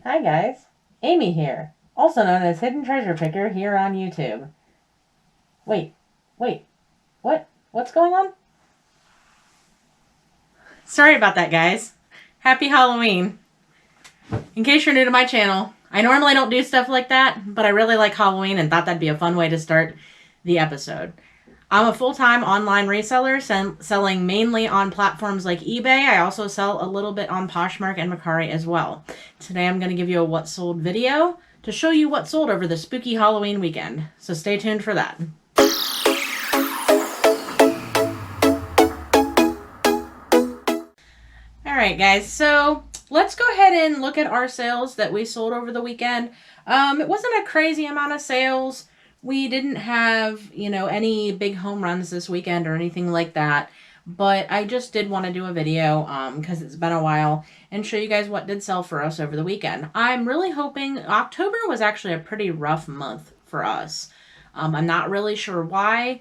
Hi guys, Amy here, also known as Hidden Treasure Picker here on YouTube. Wait, what? What's going on? Sorry about that, guys. Happy Halloween. In case you're new to my channel, I normally don't do stuff like that, but I really like Halloween and thought that'd be a fun way to start the episode. I'm a full-time online reseller selling mainly on platforms like eBay. I also sell a little bit on Poshmark and Mercari as well. Today I'm going to give you a what sold video to show you what sold over the spooky Halloween weekend. So stay tuned for that. Alright guys, so let's go ahead and look at our sales that we sold over the weekend. It wasn't a crazy amount of sales. We didn't have, any big home runs this weekend or anything like that. But I just did want to do a video because it's been a while and show you guys what did sell for us over the weekend. I'm really hoping October was actually a pretty rough month for us. I'm not really sure why.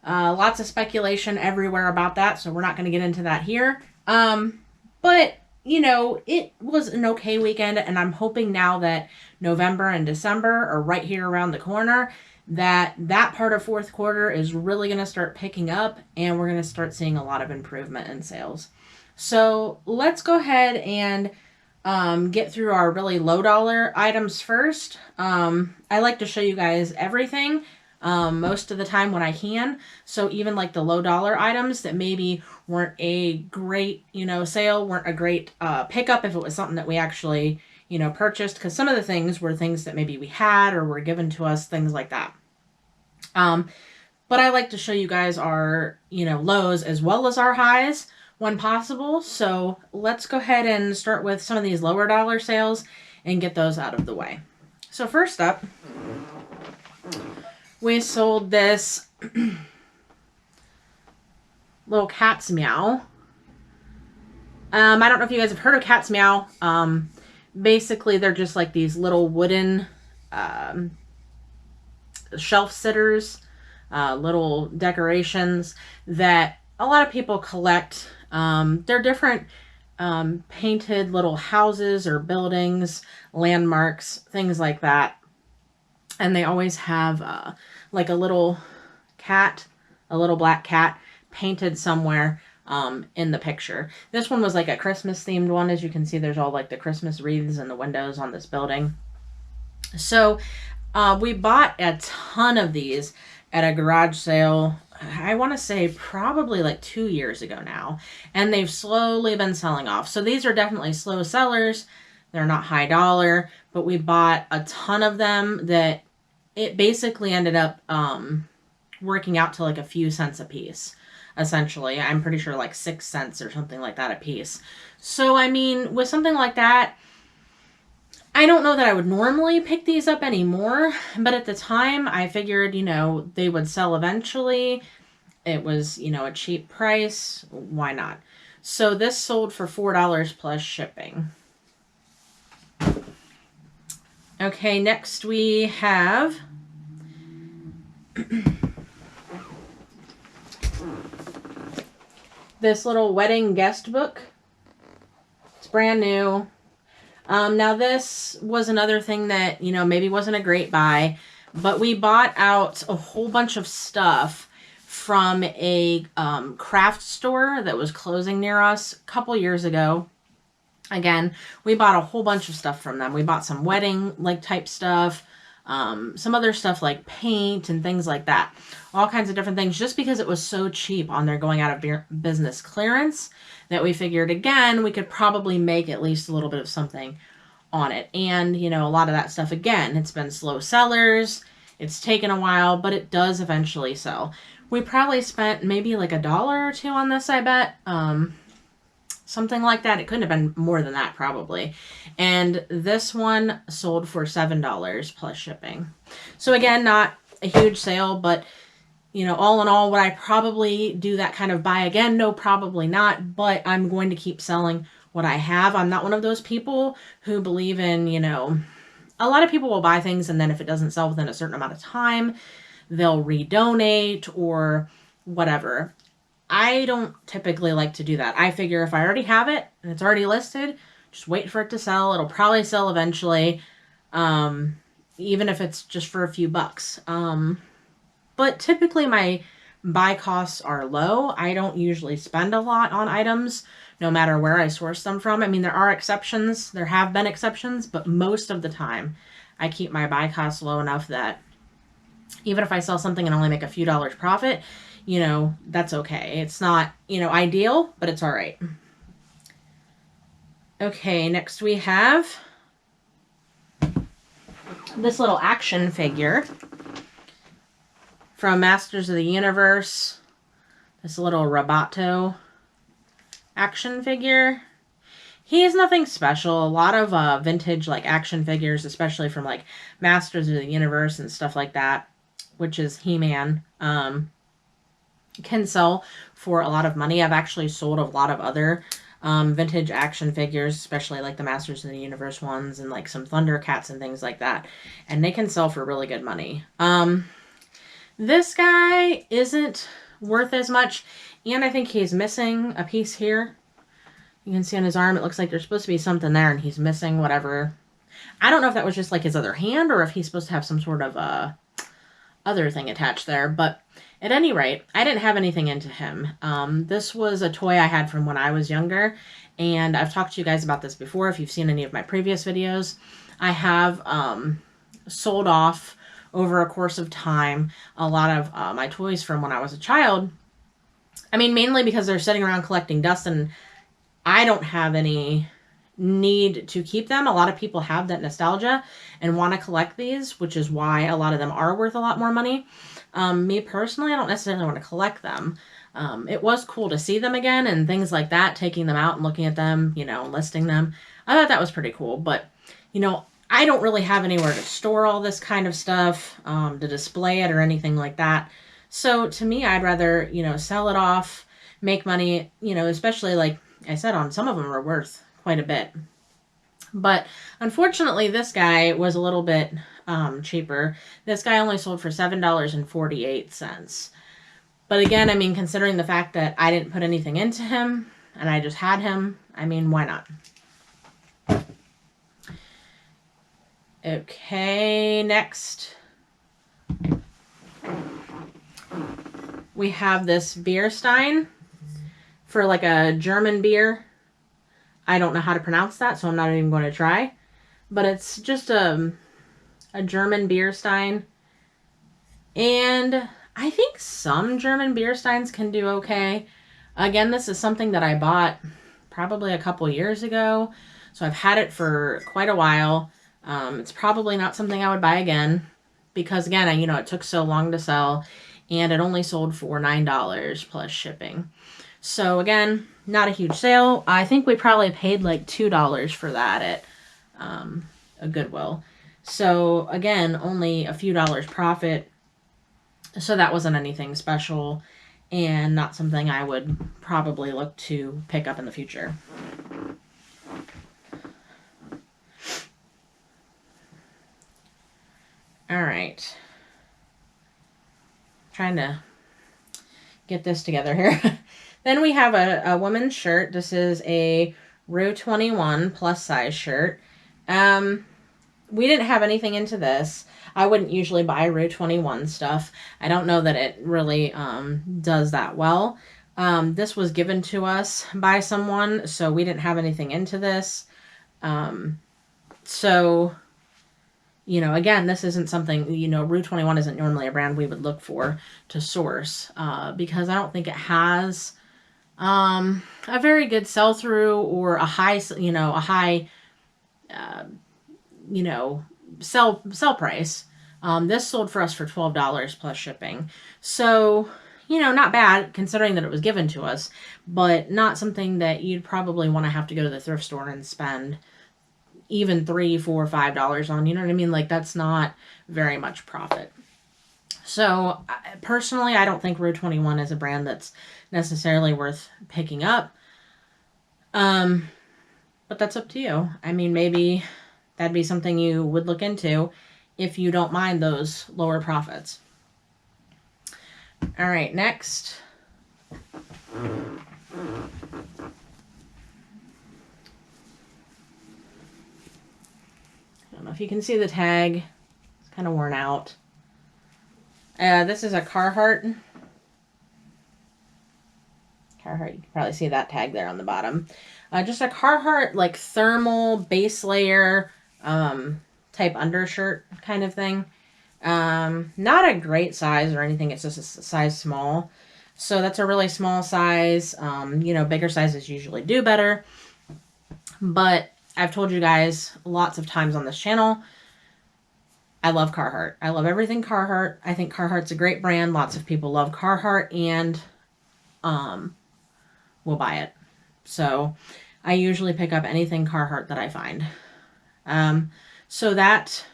Lots of speculation everywhere about that, so we're not going to get into that here. But it was an okay weekend, and I'm hoping now that November and December are right here around the corner, that part of fourth quarter is really going to start picking up, and we're going to start seeing a lot of improvement in sales. So let's go ahead and get through our really low dollar items first. I like to show you guys everything most of the time when I can. So even like the low dollar items that maybe weren't a great, sale, weren't a great pickup if it was something that we actually, purchased, because some of the things were things that maybe we had or were given to us, things like that. But I like to show you guys our, lows as well as our highs when possible. So let's go ahead and start with some of these lower dollar sales and get those out of the way. So first up, we sold this little cat's meow. I don't know if you guys have heard of cat's meow. Basically, they're just like these little wooden shelf sitters, little decorations that a lot of people collect. They're different painted little houses or buildings, landmarks, things like that. And they always have like a little cat, a little black cat painted somewhere in the picture. This one was like a Christmas themed one. As you can see, there's all like the Christmas wreaths in the windows on this building. So we bought a ton of these at a garage sale. I want to say probably like 2 years ago now, and they've slowly been selling off. So these are definitely slow sellers. They're not high dollar, but we bought a ton of them that it basically ended up working out to like a few cents a piece, essentially. I'm pretty sure like 6 cents or something like that a piece. So, I mean, with something like that, I don't know that I would normally pick these up anymore, but at the time I figured, they would sell eventually. It was, a cheap price. Why not? So this sold for $4 plus shipping. Okay, next we have this little wedding guest book. It's brand new. Now this was another thing that, maybe wasn't a great buy, but we bought out a whole bunch of stuff from a craft store that was closing near us a couple years ago. Again, we bought a whole bunch of stuff from them. We bought some wedding type stuff, some other stuff like paint and things like that. All kinds of different things, just because it was so cheap on their going out of business clearance that we figured, again, we could probably make at least a little bit of something on it. And, a lot of that stuff, again, it's been slow sellers. It's taken a while, but it does eventually sell. We probably spent maybe like $1 or $2 on this, I bet. Something like that. It couldn't have been more than that, probably. And this one sold for $7 plus shipping. So again, not a huge sale, but all in all, would I probably do that kind of buy again? No, probably not, but I'm going to keep selling what I have. I'm not one of those people who believe in, a lot of people will buy things and then if it doesn't sell within a certain amount of time, they'll redonate or whatever. I don't typically like to do that. I figure if I already have it and it's already listed, Just wait for it to sell. It'll probably sell eventually, even if it's just for a few bucks. But typically my buy costs are low. I don't usually spend a lot on items, no matter where I source them from. I mean, there are exceptions. There have been exceptions, but most of the time I keep my buy costs low enough that even if I sell something and only make a few dollars profit, you know, that's okay. It's not, you know, ideal, but it's all right. Okay, next we have this little action figure from Masters of the Universe. This little Roboto action figure. He is nothing special. A lot of vintage like action figures, especially from like Masters of the Universe and stuff like that, which is He-Man, can sell for a lot of money. I've actually sold a lot of other vintage action figures, especially like the Masters of the Universe ones and like some Thundercats and things like that. And they can sell for really good money. This guy isn't worth as much. And I think he's missing a piece here. You can see on his arm, it looks like there's supposed to be something there and he's missing whatever. I don't know if that was just like his other hand or if he's supposed to have some sort of other thing attached there. But at any rate, I didn't have anything into him. This was a toy I had from when I was younger. And I've talked to you guys about this before if you've seen any of my previous videos. I have sold off over a course of time a lot of my toys from when I was a child. I mean, mainly because they're sitting around collecting dust and I don't have any need to keep them. A lot of people have that nostalgia and want to collect these, which is why a lot of them are worth a lot more money. Me personally, I don't necessarily want to collect them. It was cool to see them again and things like that, taking them out and looking at them, you know, listing them. I thought that was pretty cool, but, you know, I don't really have anywhere to store all this kind of stuff, to display it or anything like that. So to me, I'd rather, you know, sell it off, make money, you know, especially like I said, on some of them are worth quite a bit. But unfortunately, this guy was a little bit cheaper. This guy only sold for $7.48. But again, I mean, considering the fact that I didn't put anything into him and I just had him, I mean, why not? Okay, next we have this beer stein for like a German beer. I don't know how to pronounce that, so I'm not even going to try. But it's just a German beer stein. And I think some German beer steins can do okay. Again, this is something that I bought probably a couple years ago. So I've had it for quite a while. It's probably not something I would buy again. Because again, you know, it took so long to sell. And it only sold for $9 plus shipping. So again, not a huge sale. I think we probably paid like $2 for that at a Goodwill. So again, only a few dollars profit. So that wasn't anything special and not something I would probably look to pick up in the future. All right. Trying to get this together here. Then we have a woman's shirt. This is a Row 21 plus size shirt. We didn't have anything into this. I wouldn't usually buy Row 21 stuff. I don't know that it really does that well. This was given to us by someone, so we didn't have anything into this. So, you know, again, this isn't something, you know, Row 21 isn't normally a brand we would look for to source because I don't think it has a very good sell-through or a high, you know, you know, sell price. This sold for us for $12 plus shipping. So, you know, not bad considering that it was given to us, but not something that you'd probably want to have to go to the thrift store and spend even $3, $4, $5 on. You know what I mean? Like, that's not very much profit. So personally, I don't think Row 21 is a brand that's necessarily worth picking up. But that's up to you. I mean, maybe that'd be something you would look into if you don't mind those lower profits. All right, next. know if you can see the tag. It's kind of worn out. This is a Carhartt. Carhartt, you can probably see that tag there on the bottom. Just a Carhartt like thermal base layer type undershirt kind of thing. Not a great size or anything. It's just a size small. So that's a really small size. You know, bigger sizes usually do better. But I've told you guys lots of times on this channel, I love Carhartt. I love everything Carhartt. I think Carhartt's a great brand. Lots of people love Carhartt and will buy it. So I usually pick up anything Carhartt that I find. So that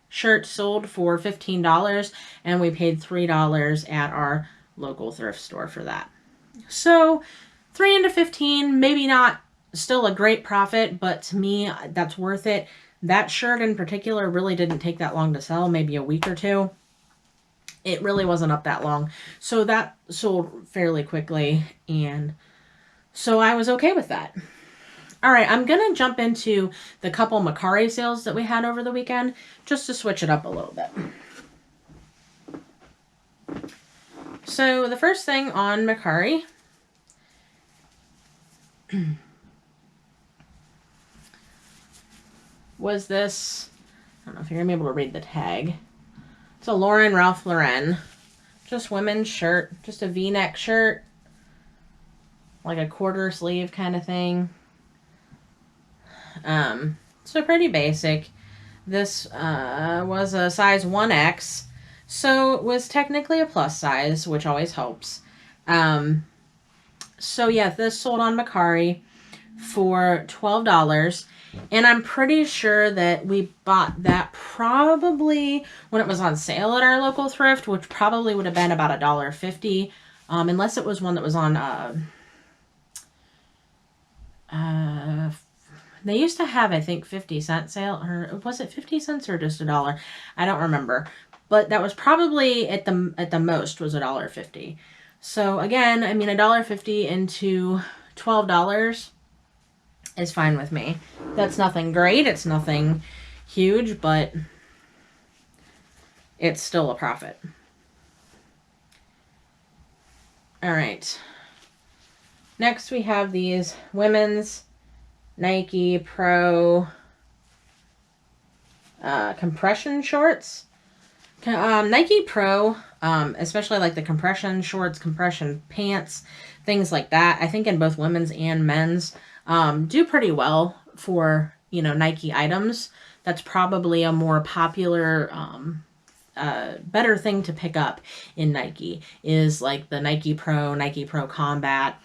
shirt sold for $15 and we paid $3 at our local thrift store for that. So 3 into 15, maybe not still a great profit, but to me, that's worth it. That shirt in particular really didn't take that long to sell, maybe a week or two. It really wasn't up that long. So that sold fairly quickly, and so I was okay with that. All right, I'm going to jump into the couple Mercari sales that we had over the weekend, just to switch it up a little bit. So the first thing on Mercari was this, I don't know if you're going to be able to read the tag. It's a Ralph Lauren, just women's shirt, just a V-neck shirt, like a quarter sleeve kind of thing. So pretty basic. This was a size 1X, so it was technically a plus size, which always helps. So yeah, this sold on Mercari for $12. And I'm pretty sure that we bought that probably when it was on sale at our local thrift, which probably would have been about $1.50, unless it was one that was on, they used to have, I think, 50-cent sale, or was it 50 cents or just $1? I don't remember, but that was probably at the most was $1.50. So again, I mean, $1.50 into $12 is fine with me. That's nothing great. It's nothing huge, but it's still a profit. All right. Next, we have these women's Nike Pro compression shorts. Nike Pro, especially like the compression shorts, compression pants, things like that, I think in both women's and men's, do pretty well for, you know, Nike items. That's probably a more popular, better thing to pick up in Nike is like the Nike Pro Combat,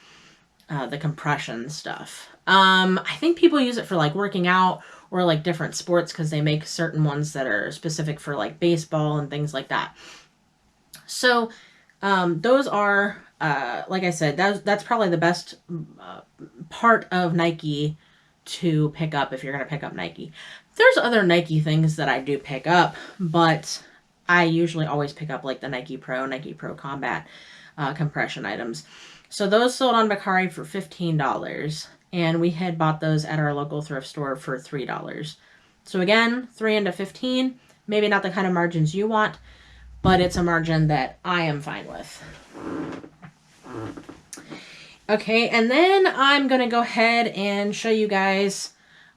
the compression stuff. I think people use it for like working out or like different sports because they make certain ones that are specific for like baseball and things like that. So those are, like I said, that's probably the best part of Nike to pick up if you're going to pick up Nike. There's other Nike things that I do pick up, but I usually always pick up like the Nike Pro Combat compression items. So those sold on Mercari for $15, and we had bought those at our local thrift store for $3. So again, 3 into 15, maybe not the kind of margins you want, but it's a margin that I am fine with. Okay, and then I'm going to go ahead and show you guys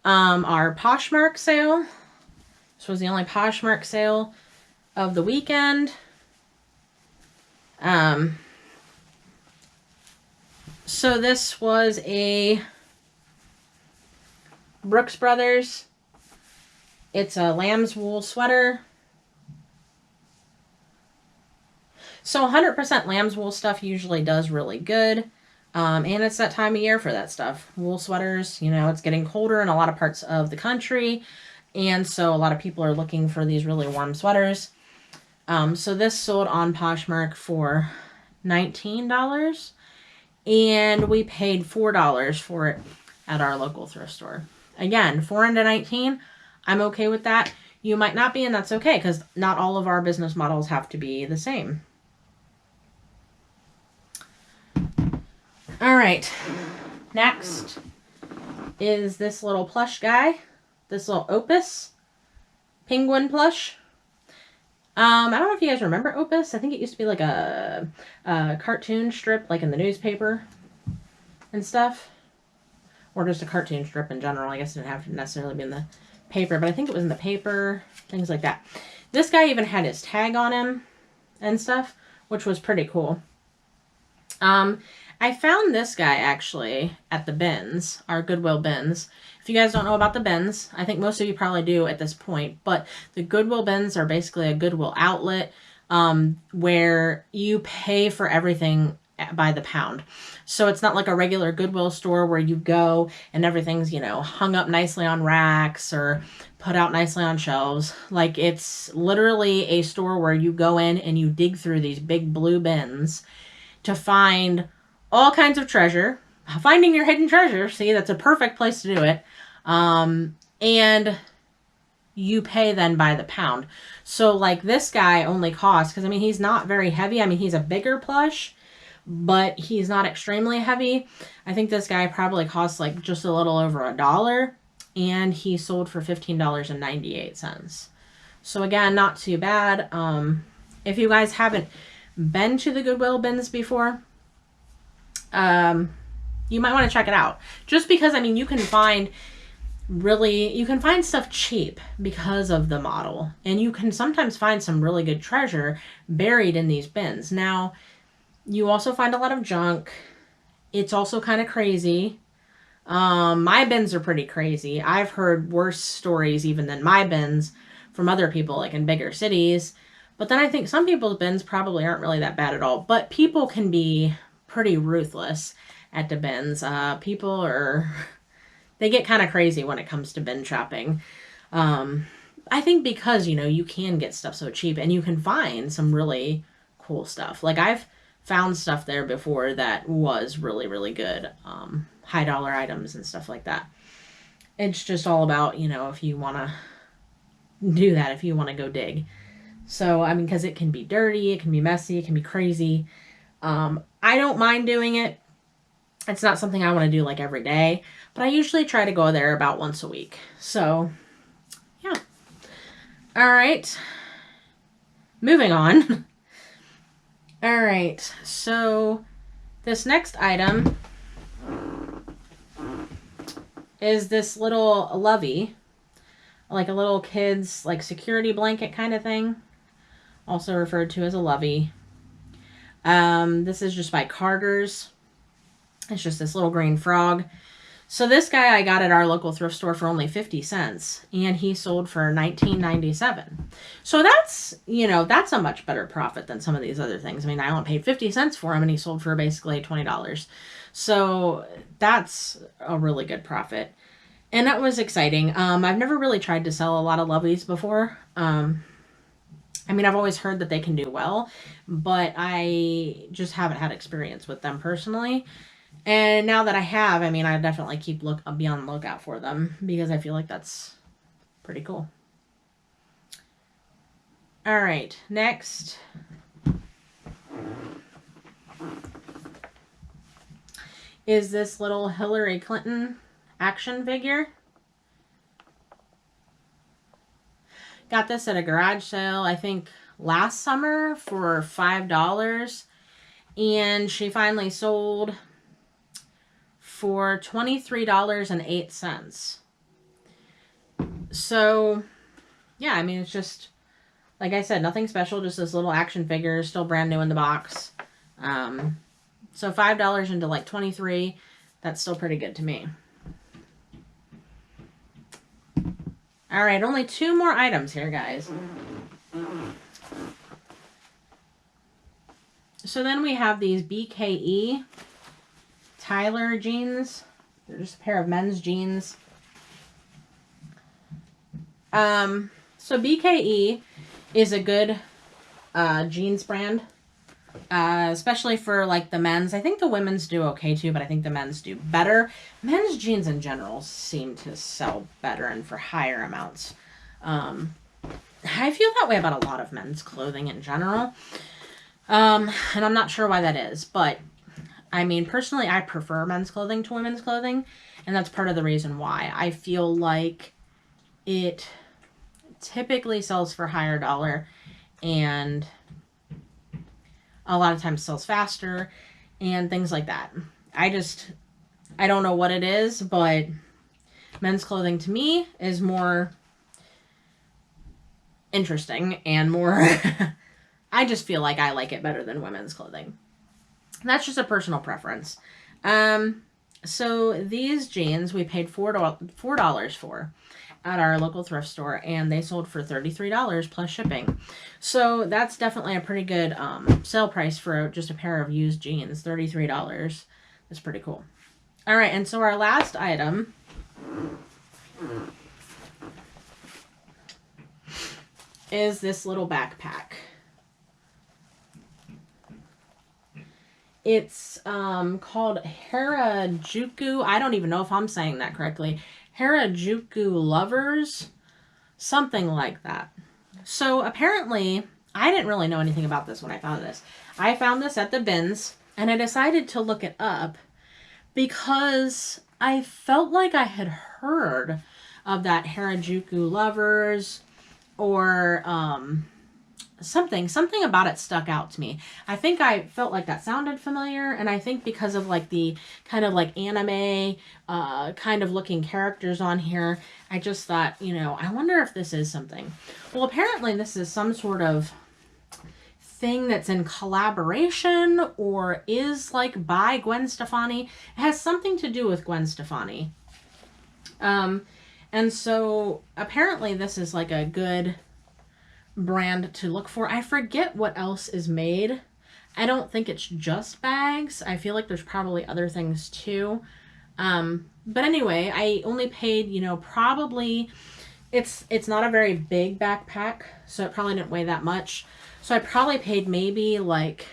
our Poshmark sale. This was the only Poshmark sale of the weekend. So this was a Brooks Brothers. It's a lamb's wool sweater. So 100% lamb's wool stuff usually does really good. And it's that time of year for that stuff. Wool sweaters, you know, it's getting colder in a lot of parts of the country. And so a lot of people are looking for these really warm sweaters. So this sold on Poshmark for $19. And we paid $4 for it at our local thrift store. Again, 4 into 19, I'm okay with that. You might not be, and that's okay, because not all of our business models have to be the same. All right, next is this little plush guy, this little Opus. penguin plush. I don't know if you guys remember Opus. I think it used to be like a cartoon strip, like in the newspaper and stuff. Or just a cartoon strip in general. I guess it didn't have to necessarily be in the paper, but I think it was in the paper, things like that. This guy even had his tag on him and stuff, which was pretty cool. I found this guy actually at the bins, our Goodwill bins. If you guys don't know about the bins, I think most of you probably do at this point, but the Goodwill bins are basically a Goodwill outlet where you pay for everything by the pound. So it's not like a regular Goodwill store where you go and everything's, you know, hung up nicely on racks or put out nicely on shelves. Like, it's literally a store where you go in and you dig through these big blue bins to find all kinds of treasure. Finding your hidden treasure. See, that's a perfect place to do it. And you pay then by the pound. So like this guy only costs, because I mean, he's not very heavy. I mean, he's a bigger plush, but he's not extremely heavy. I think this guy probably costs like just a little over $1, and he sold for $15.98. So again, not too bad. If you guys haven't been to the Goodwill bins before, you might want to check it out. Just because, I mean, you can find stuff cheap because of the model. And you can sometimes find some really good treasure buried in these bins. Now, you also find a lot of junk. It's also kind of crazy. My bins are pretty crazy. I've heard worse stories even than my bins from other people, like in bigger cities. But then I think some people's bins probably aren't really that bad at all. But people can be pretty ruthless at the bins. They get kind of crazy when it comes to bin shopping. I think because, you know, you can get stuff so cheap and you can find some really cool stuff. Like, I've found stuff there before that was really, really good. High dollar items and stuff like that. It's just all about, you know, if you want to do that, if you want to go dig. So, I mean, because it can be dirty, it can be messy, it can be crazy. I don't mind doing it. It's not something I want to do like every day, but I usually try to go there about once a week. So, yeah. All right. Moving on. All right. So, this next item is this little lovey, like a little kid's like security blanket kind of thing, also referred to as a lovey. This is just by Carter's. It's just this little green frog. So this guy I got at our local thrift store for only 50 cents, and he sold for $19.97. So that's, you know, that's a much better profit than some of these other things. I mean, I only paid 50 cents for him, and he sold for basically $20. So that's a really good profit. And that was exciting. I've never really tried to sell a lot of loveys before. I mean, I've always heard that they can do well, but I just haven't had experience with them personally. And now that I have, I mean, I definitely be on the lookout for them because I feel like that's pretty cool. All right, next is this little Hillary Clinton action figure. Got this at a garage sale, I think last summer for $5. And she finally sold for $23.08. So, yeah, I mean, it's just, like I said, nothing special, just this little action figure, still brand new in the box. So $5 into like 23, that's still pretty good to me. All right, only 2 more items here, guys. So then we have these BKE Tyler jeans. They're just a pair of men's jeans. So BKE is a good jeans brand, especially for like the men's. I think the women's do okay too, but I think the men's do better. Men's jeans in general seem to sell better and for higher amounts. I feel that way about a lot of men's clothing in general. And I'm not sure why that is, but I mean, personally, I prefer men's clothing to women's clothing, and that's part of the reason why. I feel like it typically sells for higher dollar and a lot of times sells faster and things like that. I don't know what it is, but men's clothing to me is more interesting and more, I just feel like I like it better than women's clothing. That's just a personal preference. So these jeans we paid $4 for at our local thrift store, and they sold for $33 plus shipping. So that's definitely a pretty good sale price for just a pair of used jeans. $33. That's pretty cool. All right, and so our last item is this little backpack. It's called Harajuku. I don't even know if I'm saying that correctly. Harajuku Lovers, something like that. So apparently, I didn't really know anything about this when I found this. I found this at the bins, and I decided to look it up because I felt like I had heard of that Harajuku Lovers, or something about it stuck out to me. I think I felt like that sounded familiar, and I think because of like the kind of like anime kind of looking characters on here, I just thought, you know, I wonder if this is something. Well, apparently this is some sort of thing that's in collaboration or is like by Gwen Stefani. It has something to do with Gwen Stefani. And so apparently this is like a good brand to look for. I forget what else is made. I don't think it's just bags. I feel like there's probably other things too. But anyway, I only paid, you know, probably, it's not a very big backpack, so it probably didn't weigh that much. So I probably paid maybe like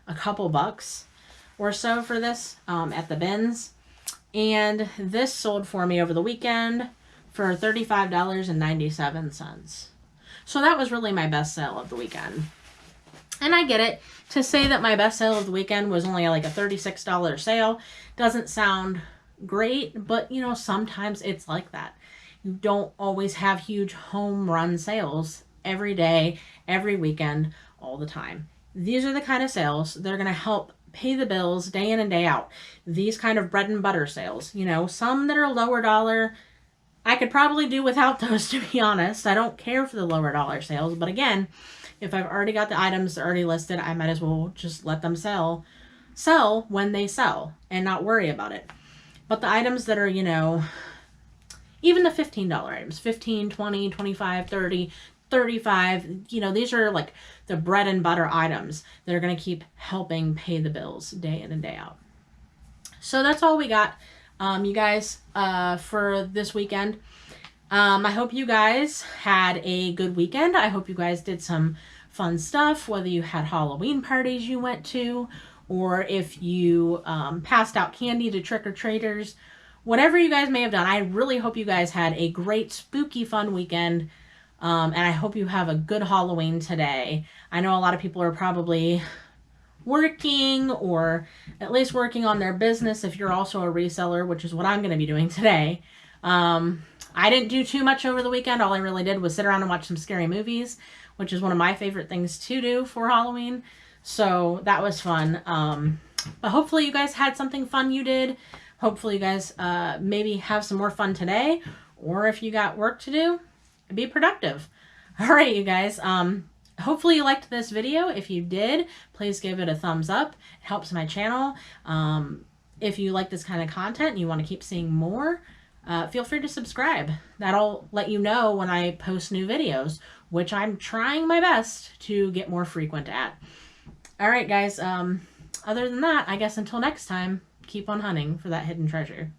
a couple bucks or so for this at the bins. And this sold for me over the weekend for $35.97. So that was really my best sale of the weekend. And I get it. To say that my best sale of the weekend was only like a $36 sale doesn't sound great, but you know, sometimes it's like that. You don't always have huge home run sales every day, every weekend, all the time. These are the kind of sales that are going to help pay the bills day in and day out. These kind of bread and butter sales, you know, some that are lower dollar, I could probably do without those, to be honest. I don't care for the lower dollar sales, but again, if I've already got the items already listed, I might as well just let them sell when they sell and not worry about it. But the items that are, you know, even the $15 items, 15, 20, 25, 30, 35, you know, these are like the bread and butter items that are going to keep helping pay the bills day in and day out. So that's all we got, you guys, for this weekend. I hope you guys had a good weekend. I hope you guys did some fun stuff, whether you had Halloween parties you went to, or if you passed out candy to trick-or-treaters. Whatever you guys may have done, I really hope you guys had a great, spooky, fun weekend. And I hope you have a good Halloween today. I know a lot of people are probably working, or at least working on their business if you're also a reseller, which is what I'm going to be doing today. I didn't do too much over the weekend. All I really did was sit around and watch some scary movies, which is one of my favorite things to do for Halloween. So that was fun. But hopefully you guys had something fun you did. Hopefully you guys maybe have some more fun today, or if you got work to do, be productive. All right, you guys. Hopefully you liked this video. If you did, please give it a thumbs up. It helps my channel. If you like this kind of content and you want to keep seeing more, feel free to subscribe. That'll let you know when I post new videos, which I'm trying my best to get more frequent at. All right, guys. Other than that, I guess until next time, keep on hunting for that hidden treasure.